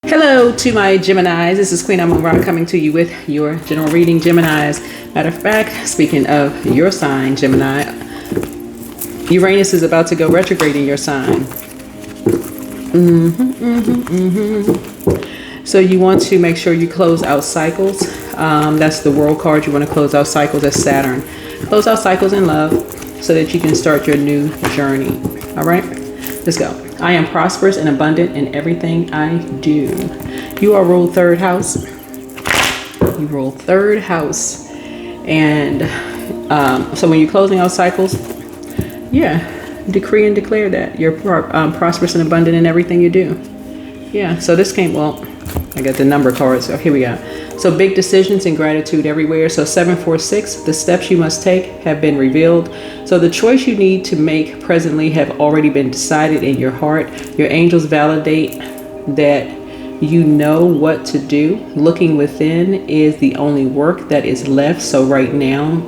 Hello to my Geminis. This is Queen Amun Ra coming to you with your general reading, Geminis. Matter of fact, speaking of your sign, Gemini, Uranus is about to go retrograde in your sign. So you want to make sure you close out cycles. That's the World card. You want to close out cycles. That's Saturn. Close out cycles in love so that you can start your new journey. All right, let's go. I am prosperous and abundant in everything I do. You are ruled third house. You rule third house. And so when you're closing out cycles, yeah, decree and declare that you're prosperous and abundant in everything you do. Yeah, so this came, well, I got the number cards. So here we go. So big decisions and gratitude everywhere. So 746, the steps you must take have been revealed. So the choice you need to make presently have already been decided in your heart. Your angels validate that you know what to do. Looking within is the only work that is left. So right now,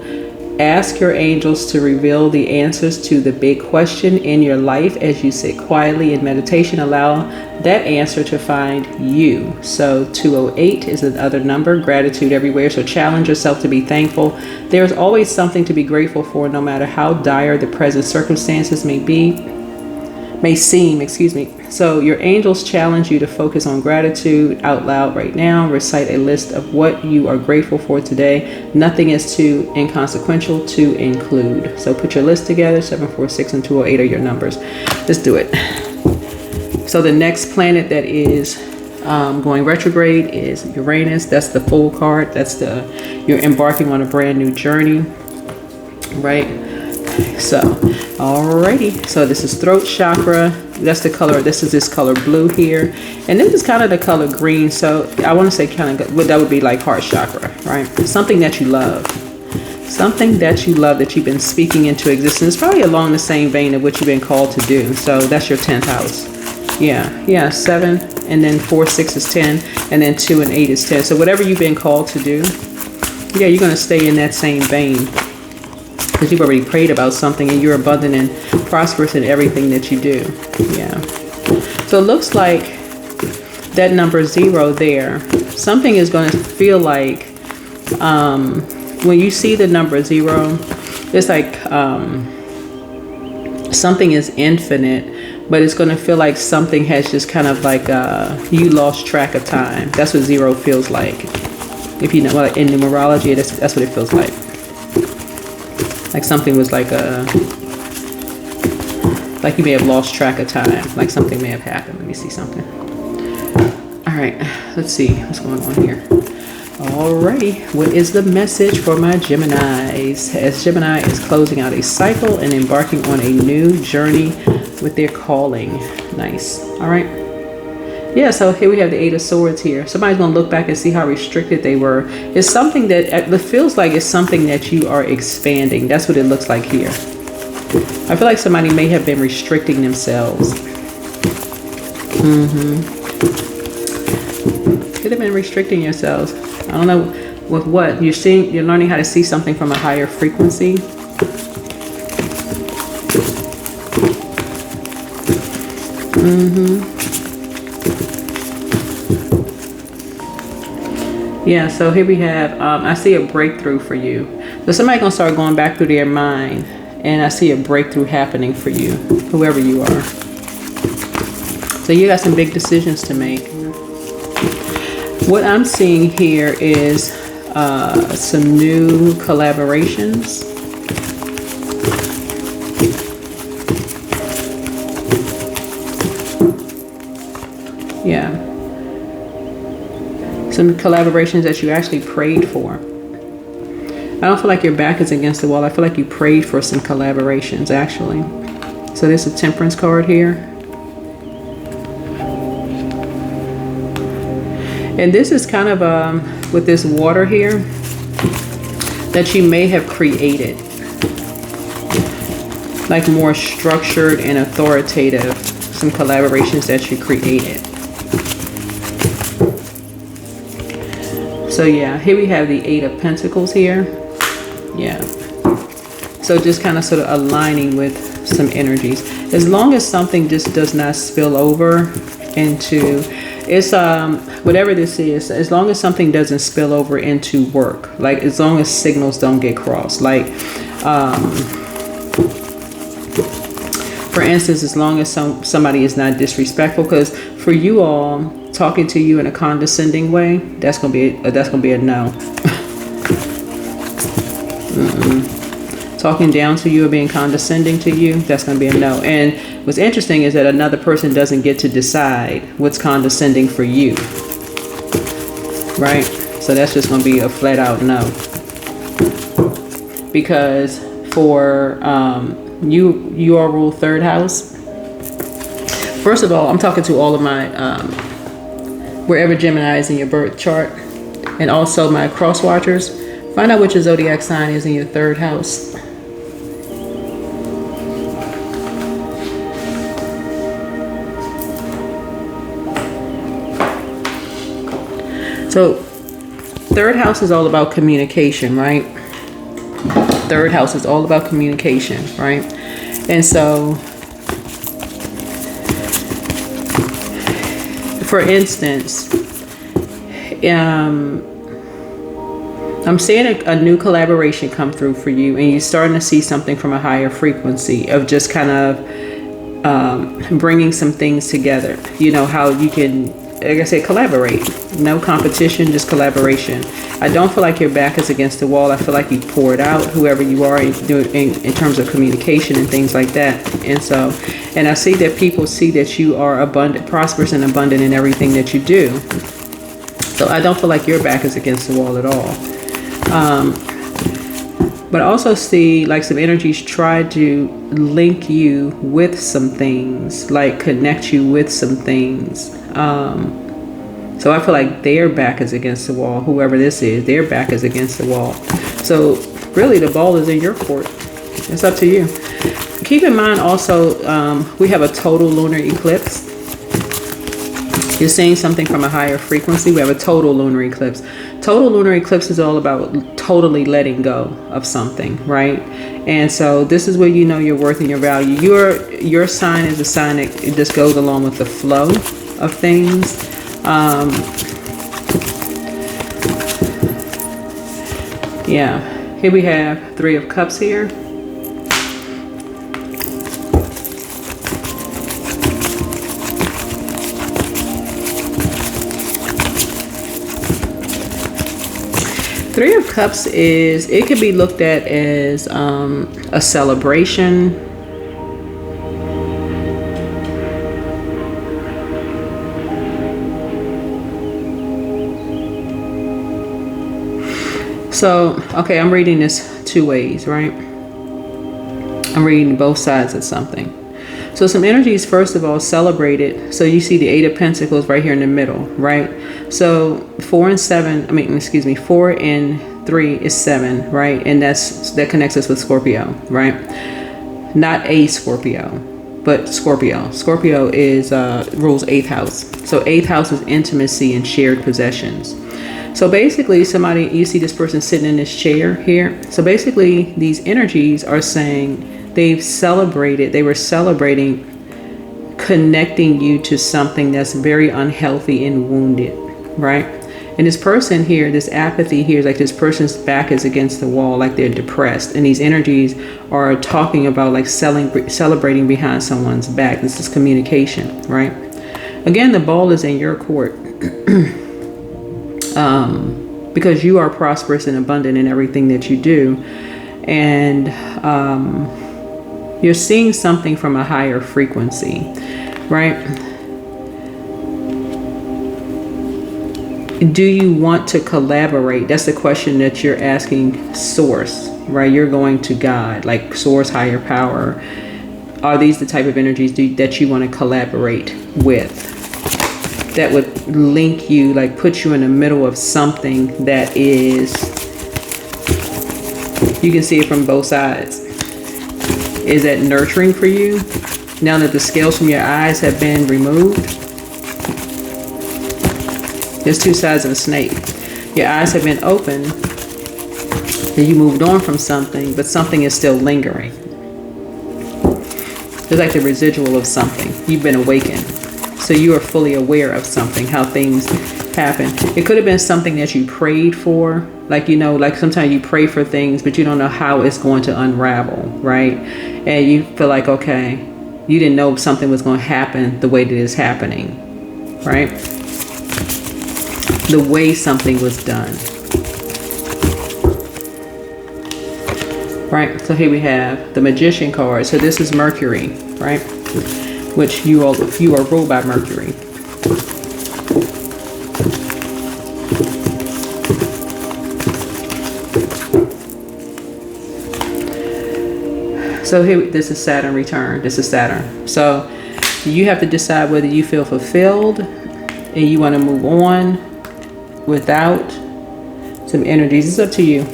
ask your angels to reveal the answers to the big question in your life as you sit quietly in meditation. Allow that answer to find you. So 208 is another number, gratitude everywhere. So challenge yourself to be thankful. There's always something to be grateful for, no matter how dire the present circumstances may seem. So your angels challenge you to focus on gratitude out loud right now. Recite a list of what you are grateful for today. Nothing is too inconsequential to include. So put your list together. 746 and 208 are your numbers. Let's do it. So the next planet that is going retrograde is Uranus. That's the Fool card. That's you're embarking on a brand new journey, right? So alrighty, so this is throat chakra. That's the color. This is this color blue here, and this is kind of the color green. So I want to say kind of, that would be like heart chakra, right? Something that you love, something that you love that you've been speaking into existence. Probably along the same vein of what you've been called to do. So that's your 10th house. Yeah, 7, and then 4, 6 is 10, and then 2 and 8 is 10. So whatever you've been called to do, yeah, you're going to stay in that same vein. Because you've already prayed about something and you're abundant and prosperous in everything that you do. Yeah. So it looks like that number 0 there, something is going to feel like, when you see the number 0, it's like something is infinite, but it's going to feel like something has just kind of like you lost track of time. That's what 0 feels like. If you know, well, in numerology, that's what it feels like. Like something was like you may have lost track of time. Like something may have happened. Let me see something. All right, let's see what's going on here. Alrighty, what is the message for my Geminis as Gemini is closing out a cycle and embarking on a new journey with their calling? Nice. All right. Yeah, so here we have the 8 of Swords here. Somebody's going to look back and see how restricted they were. It's something that it feels like it's something that you are expanding. That's what it looks like here. I feel like somebody may have been restricting themselves. Could have been restricting yourselves. I don't know with what. You're learning how to see something from a higher frequency. Yeah, so here we have, I see a breakthrough for you. So somebody's going to start going back through their mind, and I see a breakthrough happening for you, whoever you are. So you got some big decisions to make. What I'm seeing here is some new collaborations. Yeah. Some collaborations that you actually prayed for. I don't feel like your back is against the wall. I feel like you prayed for some collaborations, actually. So there's a Temperance card here. And this is kind of, with this water here, that you may have created. Like more structured and authoritative, some collaborations that you created. So yeah, here we have the 8 of Pentacles here. Yeah. So just kind of sort of aligning with some energies. As long as something just does not spill over into, It's whatever this is, as long as something doesn't spill over into work, like as long as signals don't get crossed, like for instance, as long as somebody is not disrespectful, because for you all, talking to you in a condescending way, that's gonna be a no. Talking down to you or being condescending to you, that's going to be a no. And what's interesting is that another person doesn't get to decide what's condescending for you, right? So that's just going to be a flat out no. Because for you all rule third house. First of all, I'm talking to all of my wherever Gemini is in your birth chart, and also my cross watchers. Find out which your zodiac sign is in your third house. So third house is all about communication, right? Third house is all about communication, right? And so, for instance, I'm seeing a new collaboration come through for you, and you're starting to see something from a higher frequency of just kind of bringing some things together. You know, how you can, like I said, collaborate. No competition, just collaboration. I don't feel like your back is against the wall. I feel like you poured out whoever you are in terms of communication and things like that. And I see that people see that you are abundant, prosperous and abundant in everything that you do. So I don't feel like your back is against the wall at all. But I also see like some energies try to link you with some things, like connect you with some things. So I feel like their back is against the wall. Whoever this is, their back is against the wall. So really the ball is in your court. It's up to you. Keep in mind also, we have a total lunar eclipse. You're seeing something from a higher frequency. We have a total lunar eclipse. Total lunar eclipse is all about totally letting go of something, right? And so this is where you know your worth and your value. Your sign is a sign that it just goes along with the flow of things. Yeah, here we have Three of Cups here. Three of Cups it can be looked at as a celebration. So, okay, I'm reading this two ways, right? I'm reading both sides of something. So some energies, first of all, celebrated. So you see the Eight of Pentacles right here in the middle, right? So 4 and 3 is 7, right? And that connects us with Scorpio, right? Not a Scorpio, but Scorpio. Scorpio is rules 8th house. So 8th house is intimacy and shared possessions. So basically you see this person sitting in this chair here. So basically these energies are saying they were celebrating connecting you to something that's very unhealthy and wounded, right? And this person here, this apathy here, is like this person's back is against the wall, like they're depressed. And these energies are talking about like celebrating behind someone's back. This is communication, right? Again, the ball is in your court. Because you are prosperous and abundant in everything that you do. And you're seeing something from a higher frequency, right? Do you want to collaborate? That's the question that you're asking Source, right? You're going to God, like Source, higher power. Are these the type of energies that you want to collaborate with? That would link you, like put you in the middle of something that is, you can see it from both sides. Is that nurturing for you? Now that the scales from your eyes have been removed, there's two sides of a snake. Your eyes have been opened, and you moved on from something, but something is still lingering. There's like the residual of something. You've been awakened. So you are fully aware of something, how things happen. It could have been something that you prayed for. Like, you know, like sometimes you pray for things, but you don't know how it's going to unravel, right? And you feel like, okay, you didn't know something was going to happen the way that it's happening, right? The way something was done. Right, so here we have the Magician card. So this is Mercury, right? Which you are ruled by Mercury. So here, this is Saturn return. This is Saturn. So you have to decide whether you feel fulfilled and you want to move on without some energies. It's up to you.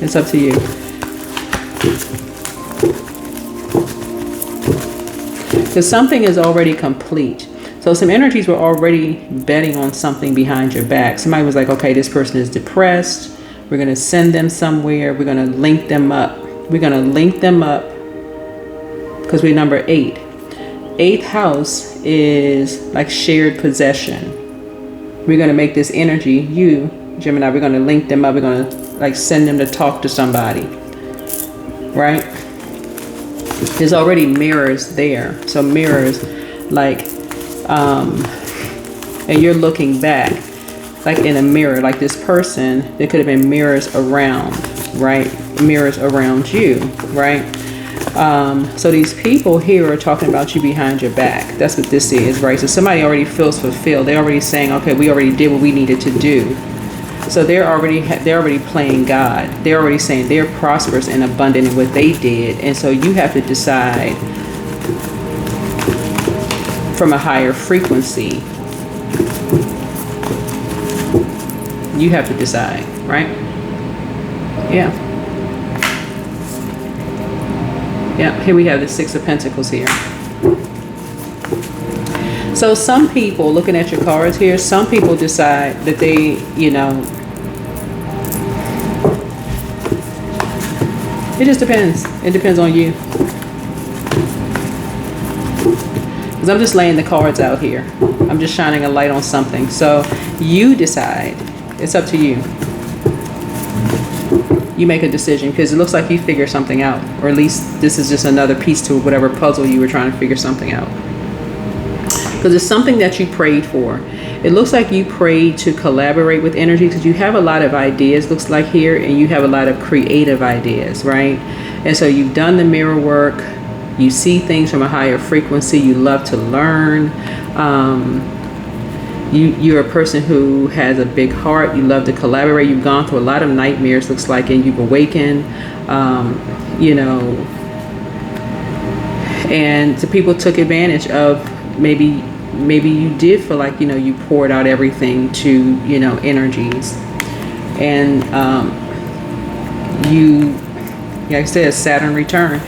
It's up to you. Because something is already complete. So some energies were already betting on something behind your back. Somebody was like, okay, this person is depressed. We're going to send them somewhere. We're going to link them up. We're going to link them up because we're number 8. 8th house is like shared possession. We're going to make this energy, you, Gemini, we're going to link them up. We're going to like send them to talk to somebody, right? There's already mirrors there. So mirrors like, and you're looking back like in a mirror, like this person, there could have been mirrors around, right? Mirrors around you, right? So these people here are talking about you behind your back. That's what this is, right? So somebody already feels fulfilled. They're already saying, okay, we already did what we needed to do. So they're already playing God. They're already saying they're prosperous and abundant in what they did. And so you have to decide from a higher frequency. You have to decide, right? Yeah. Yeah, here we have the 6 of Pentacles here. So some people, looking at your cards here, some people decide that they, you know, it just depends. It depends on you. Because I'm just laying the cards out here. I'm just shining a light on something. So you decide. It's up to you. You make a decision because it looks like you figure something out. Or at least this is just another piece to whatever puzzle you were trying to figure something out. Because it's something that you prayed for. It looks like you prayed to collaborate with energy because you have a lot of ideas, looks like here, and you have a lot of creative ideas, right? And so you've done the mirror work. You see things from a higher frequency. You love to learn. You're a person who has a big heart. You love to collaborate. You've gone through a lot of nightmares, looks like, and you've awakened, you know, and the people took advantage of maybe you did feel like, you know, you poured out everything to, you know, energies. And you, like I said, Saturn return.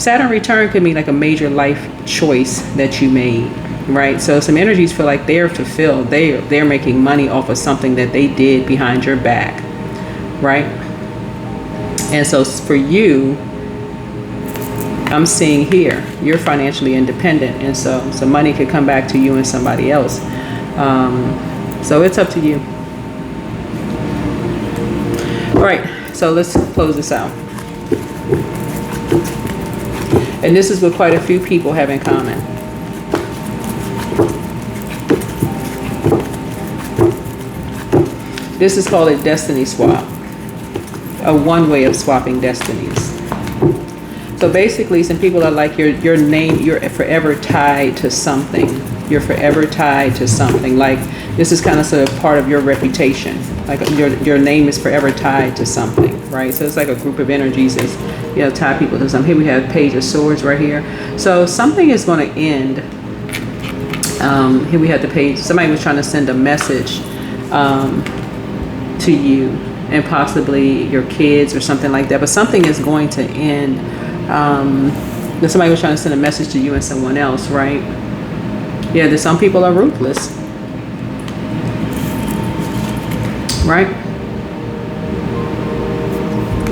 Saturn return could mean like a major life choice that you made, right? So some energies feel like they're fulfilled. They're making money off of something that they did behind your back, right? And so for you, I'm seeing here, you're financially independent, and so some money could come back to you and somebody else. So it's up to you. All right, so let's close this out. And this is what quite a few people have in common. This is called a destiny swap, a one way of swapping destinies. So basically, some people are like your name, you're forever tied to something. You're forever tied to something. Like this is kind of sort of part of your reputation. Like your name is forever tied to something, right? So it's like a group of energies that's, you know, tie people to something. Here we have Page of Swords right here. So something is going to end. Here we have the page. Somebody was trying to send a message to you and possibly your kids or something like that. But something is going to end. Somebody was trying to send a message to you and someone else, right? Yeah, that some people are ruthless, right?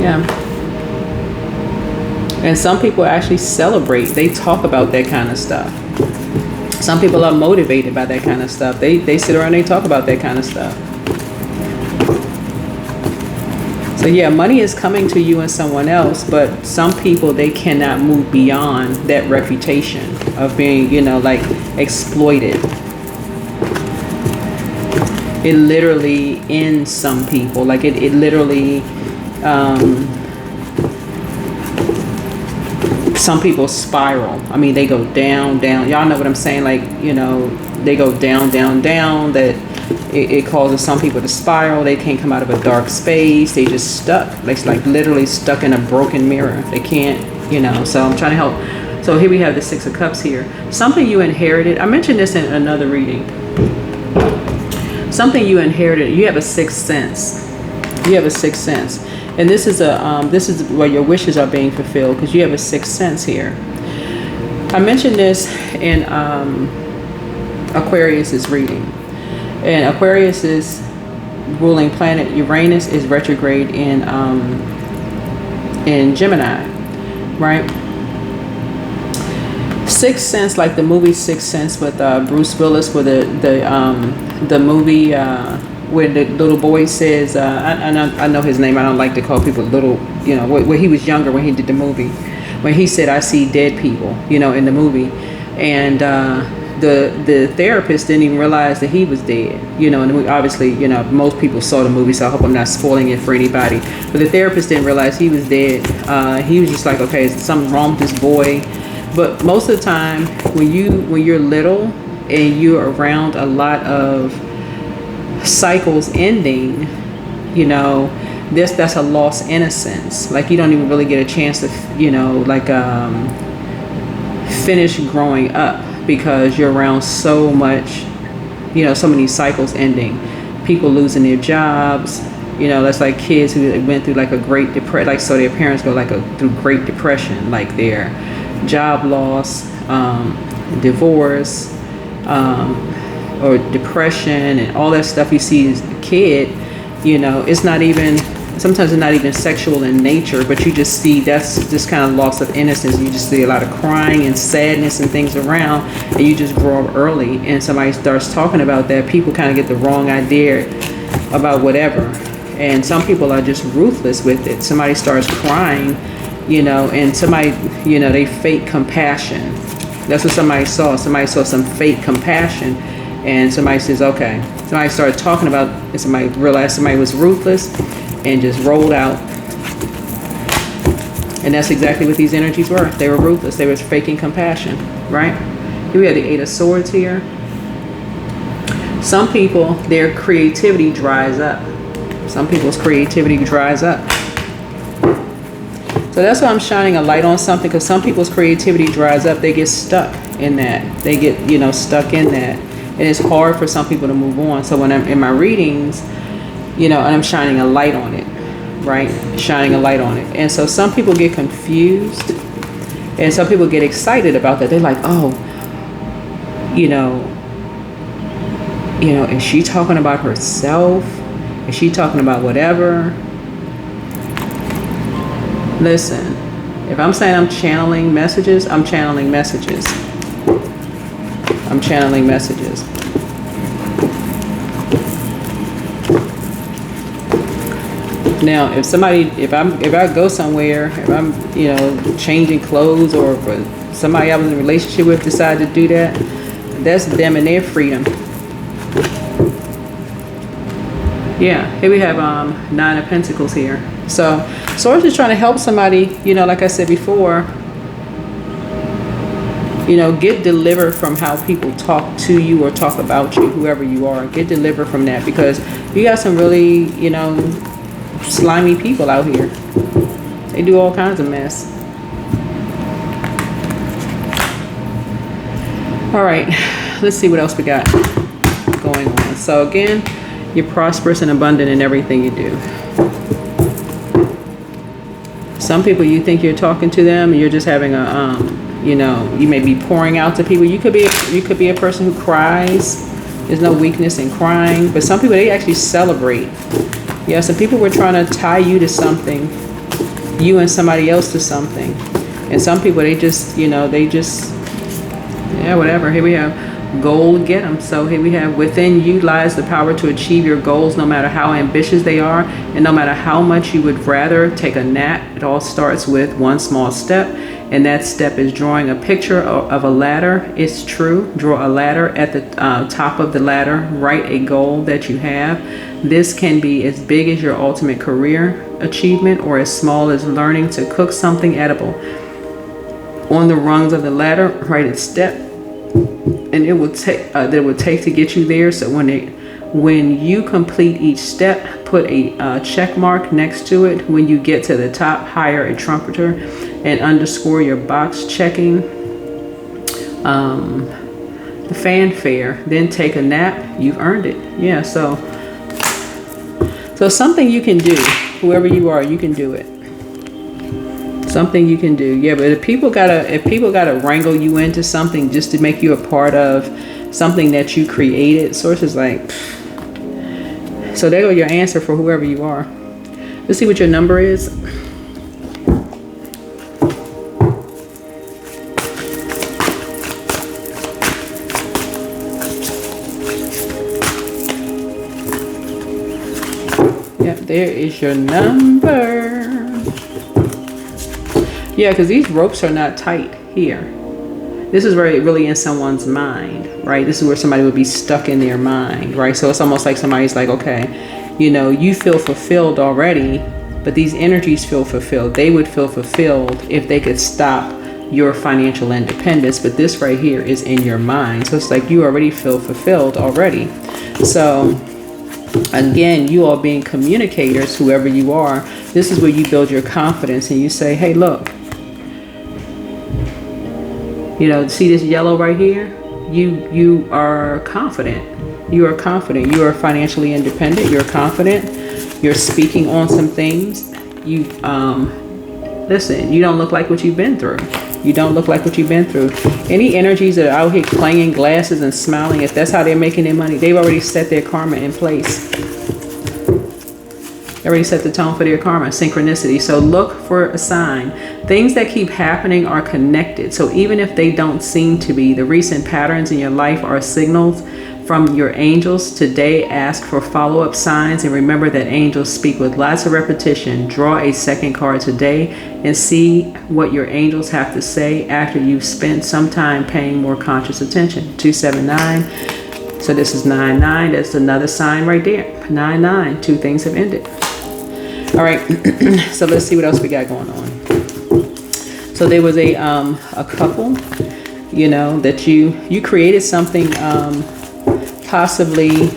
Yeah. And some people actually celebrate. They talk about that kind of stuff. Some people are motivated by that kind of stuff. They sit around and they talk about that kind of stuff. So yeah, money is coming to you and someone else, but some people, they cannot move beyond that reputation of being, you know, like exploited. It literally ends some people. Like it literally, some people spiral. I mean, they go down, down. Y'all know what I'm saying? Like, you know, they go down, down, down. That it causes some people to spiral. They can't come out of a dark space. They just stuck. It's like literally stuck in a broken mirror. They can't, you know. So I'm trying to help. So here we have the Six of Cups here. Something you inherited. I mentioned this in another reading. Something you inherited. You have a sixth sense. You have a sixth sense. And this is where your wishes are being fulfilled, because you have a sixth sense here. I mentioned this in Aquarius's reading. And Aquarius's ruling planet Uranus is retrograde in Gemini, right? Sixth sense, like the movie Sixth Sense with Bruce Willis, where the movie where the little boy says, I know his name. I don't like to call people little, you know, where he was younger when he did the movie, when he said, "I see dead people," you know, in the movie, and the therapist didn't even realize that he was dead, you know. And obviously, you know, most people saw the movie, so I hope I'm not spoiling it for anybody. But the therapist didn't realize he was dead. He was just like, okay, is something wrong with this boy? But most of the time, when you're little and you're around a lot of cycles ending, you know, that's a lost innocence. Like you don't even really get a chance to, you know, like finish growing up, because you're around so much, you know, so many cycles ending, people losing their jobs, you know. That's like kids who went through like a great depression, like, so their parents go like through Great Depression, like their job loss, divorce, or depression, and all that stuff you see as a kid. You know, it's not even, sometimes it's not even sexual in nature, but you just see that's just kind of loss of innocence. You just see a lot of crying and sadness and things around, and you just grow up early, and somebody starts talking about that, people kind of get the wrong idea about whatever. And some people are just ruthless with it. Somebody starts crying, you know, and somebody, you know, they fake compassion. That's what somebody saw. Somebody saw some fake compassion, and somebody says, okay. Somebody started talking about, and somebody realized somebody was ruthless and just rolled out. And that's exactly what these energies were. They were ruthless. They were faking compassion, right? Here we have the Eight of Swords here. Some people, their creativity dries up. Some people's creativity dries up. So that's why I'm shining a light on something, because some people's creativity dries up. They get stuck in that. They get, you know, stuck in that. And it's hard for some people to move on. So when I'm in my readings, you know, and I'm shining a light on it, right? Shining a light on it. And so some people get confused, and some people get excited about that. They're like, oh, you know, is she talking about herself? Is she talking about whatever? Listen, if I'm saying I'm channeling messages, I'm channeling messages. I'm channeling messages. Now, if I go somewhere, if I'm, you know, changing clothes, or if somebody I was in a relationship with decided to do that, that's them and their freedom. Yeah, here we have Nine of Pentacles here. So Source is trying to help somebody, you know, like I said before, you know, get delivered from how people talk to you or talk about you, whoever you are. Get delivered from that, because you got some really, you know, slimy people out here. They do all kinds of mess. All right, let's see what else we got going on. So again, you're prosperous and abundant in everything you do. Some people, you think you're talking to them, and you're just having a, you know, you may be pouring out to people. You could be a person who cries. There's no weakness in crying, but some people, they actually celebrate. Yeah, some people were trying to tie you to something, you and somebody else to something, and some people, they just, you know, yeah, whatever. Here we have goal getter. So here we have, within you lies the power to achieve your goals, no matter how ambitious they are, and no matter how much you would rather take a nap. It all starts with one small step, and that step is drawing a picture of a ladder. It's true. Draw a ladder. At the top of the ladder, write a goal that you have. This can be as big as your ultimate career achievement, or as small as learning to cook something edible. On the rungs of the ladder, write a step, and it will take that it would take to get you there. So when you complete each step, put a check mark next to it. When you get to the top, hire a trumpeter and underscore your box checking the fanfare. Then take a nap. You've earned it. Yeah. So something you can do. Whoever you are, you can do it. Something you can do. Yeah, but if people gotta wrangle you into something just to make you a part of something that you created, Source is like, so there go your answer for whoever you are. Let's see what your number is. Yep, there is your number. Yeah, because these ropes are not tight here. This is really in someone's mind, right? This is where somebody would be stuck in their mind, right? So it's almost like somebody's like, okay, you know, you feel fulfilled already, but these energies feel fulfilled. They would feel fulfilled if they could stop your financial independence, but this right here is in your mind. So it's like you already feel fulfilled already. So again, you all being communicators, whoever you are, this is where you build your confidence and you say, hey, look, you know, see this yellow right here? You are confident. You are confident. You are financially independent. You're confident. You're speaking on some things. You listen, you don't look like what you've been through. You don't look like what you've been through. Any energies that are out here clanging glasses and smiling, if that's how they're making their money, they've already set their karma in place. They already set the tone for their karma. Synchronicity. So look for a sign. Things that keep happening are connected. So even if they don't seem to be, the recent patterns in your life are signals from your angels. Today, ask for follow-up signs and remember that angels speak with lots of repetition. Draw a second card today and see what your angels have to say after you've spent some time paying more conscious attention. 279. So this is 99. That's another sign right there. 99. Two things have ended. All right. So let's see what else we got going on. So there was a couple, you know, that you created something possibly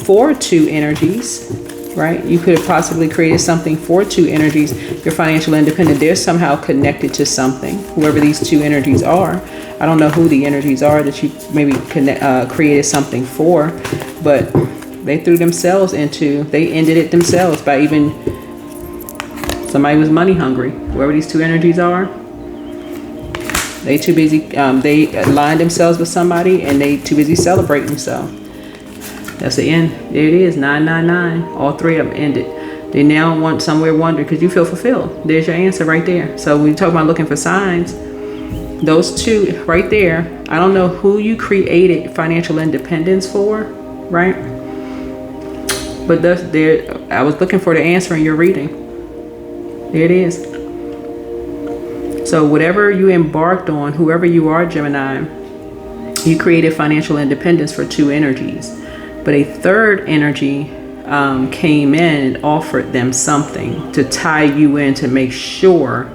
for two energies, right? You could have possibly created something for two energies. You're financial independent. They're somehow connected to something, whoever these two energies are. I don't know who the energies are that you maybe created something for, but they threw themselves into, they ended it themselves by even, somebody was money hungry. Whoever these two energies are, they too busy, they aligned themselves with somebody and they too busy celebrating themselves. That's the end. There it is, 999. All three of them ended. They now want somewhere wonder because you feel fulfilled. There's your answer right there. So when you talk about looking for signs, those two right there, I don't know who you created financial independence for, right? But there, I was looking for the answer in your reading. There it is. So whatever you embarked on, whoever you are, Gemini, you created financial independence for two energies. But a third energy came in and offered them something to tie you in, to make sure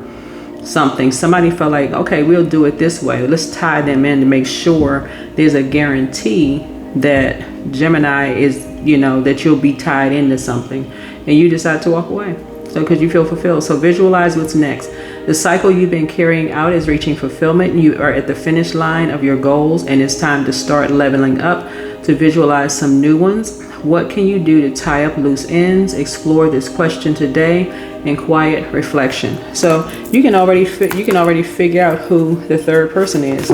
something. Somebody felt like, okay, we'll do it this way. Let's tie them in to make sure there's a guarantee that Gemini is, you know, that you'll be tied into something. And you decide to walk away. So because you feel fulfilled. So visualize what's next. The cycle you've been carrying out is reaching fulfillment. You are at the finish line of your goals and it's time to start leveling up, to visualize some new ones. What can you do to tie up loose ends? Explore this question today in quiet reflection. So you can already figure out who the third person is.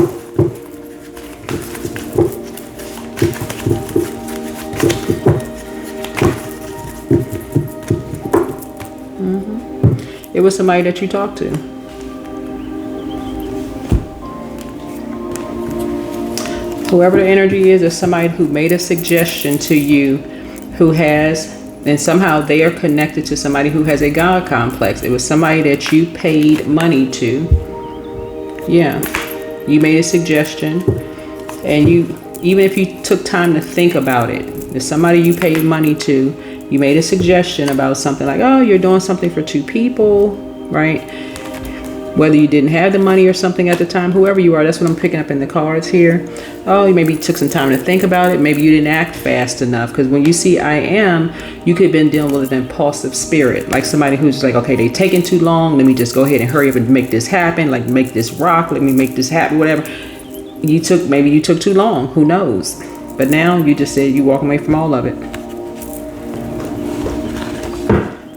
It was somebody that you talked to. Whoever the energy is somebody who made a suggestion to you, who has, and somehow they are connected to somebody who has a God complex. It was somebody that you paid money to. Yeah, you made a suggestion, and you, even if you took time to think about it, it's somebody you paid money to. You made a suggestion about something like, oh, you're doing something for two people, right? Whether you didn't have the money or something at the time, whoever you are, that's what I'm picking up in the cards here. Oh, you maybe took some time to think about it. Maybe you didn't act fast enough. Because when you see I am, you could have been dealing with an impulsive spirit. Like somebody who's like, okay, they taking too long. Let me just go ahead and hurry up and make this happen. Like make this rock. Let me make this happen, whatever. Maybe you took too long. Who knows? But now you just said you walk away from all of it.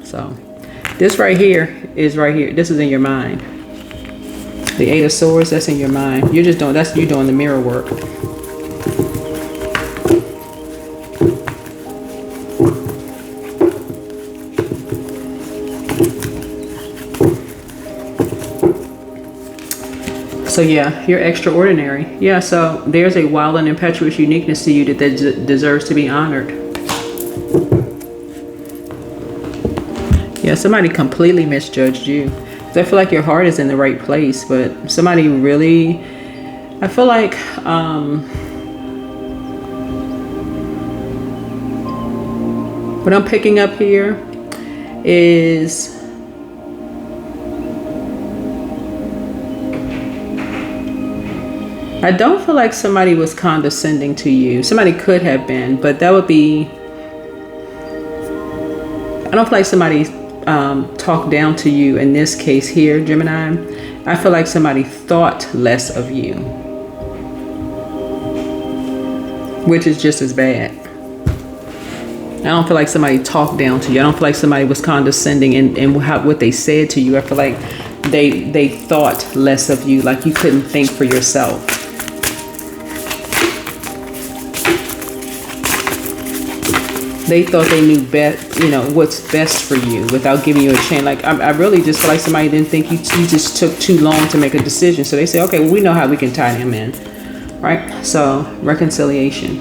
So this right here is right here. This is in your mind. The Eight of Swords, that's in your mind. You're just doing, that's you doing the mirror work. So yeah, you're extraordinary. Yeah, so there's a wild and impetuous uniqueness to you that deserves to be honored. Yeah, somebody completely misjudged you. I feel like your heart is in the right place, but somebody really, I feel like what I'm picking up here is I don't feel like somebody was condescending to you. Somebody could have been, but that would be, I don't feel like somebody talk down to you in this case here, Gemini. I feel like somebody thought less of you, which is just as bad. I don't feel like somebody talked down to you. I don't feel like somebody was condescending in what they said to you. I feel like they thought less of you, like you couldn't think for yourself. They thought they knew best, you know, what's best for you without giving you a chance. Like, I really just feel like somebody didn't think you just took too long to make a decision. So they say, okay, well, we know how we can tie him in, right? So reconciliation.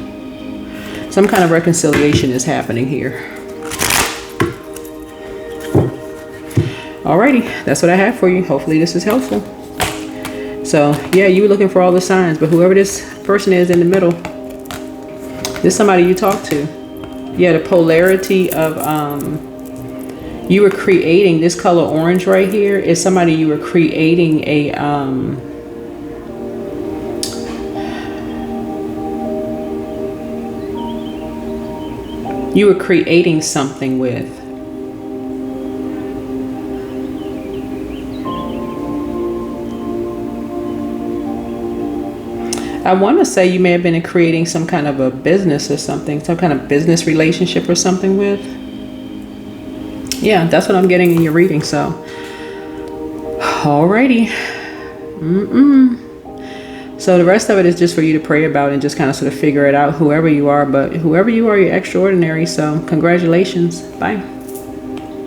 Some kind of reconciliation is happening here. Alrighty, that's what I have for you. Hopefully this is helpful. So yeah, you were looking for all the signs, but whoever this person is in the middle, this is somebody you talk to. Yeah, the polarity of you were creating this color orange right here is somebody you were creating a you were creating something with. I want to say you may have been creating some kind of a business or something, some kind of business relationship or something with. Yeah, that's what I'm getting in your reading. So, alrighty. So the rest of it is just for you to pray about and just kind of sort of figure it out, whoever you are. But whoever you are, you're extraordinary. So congratulations. Bye.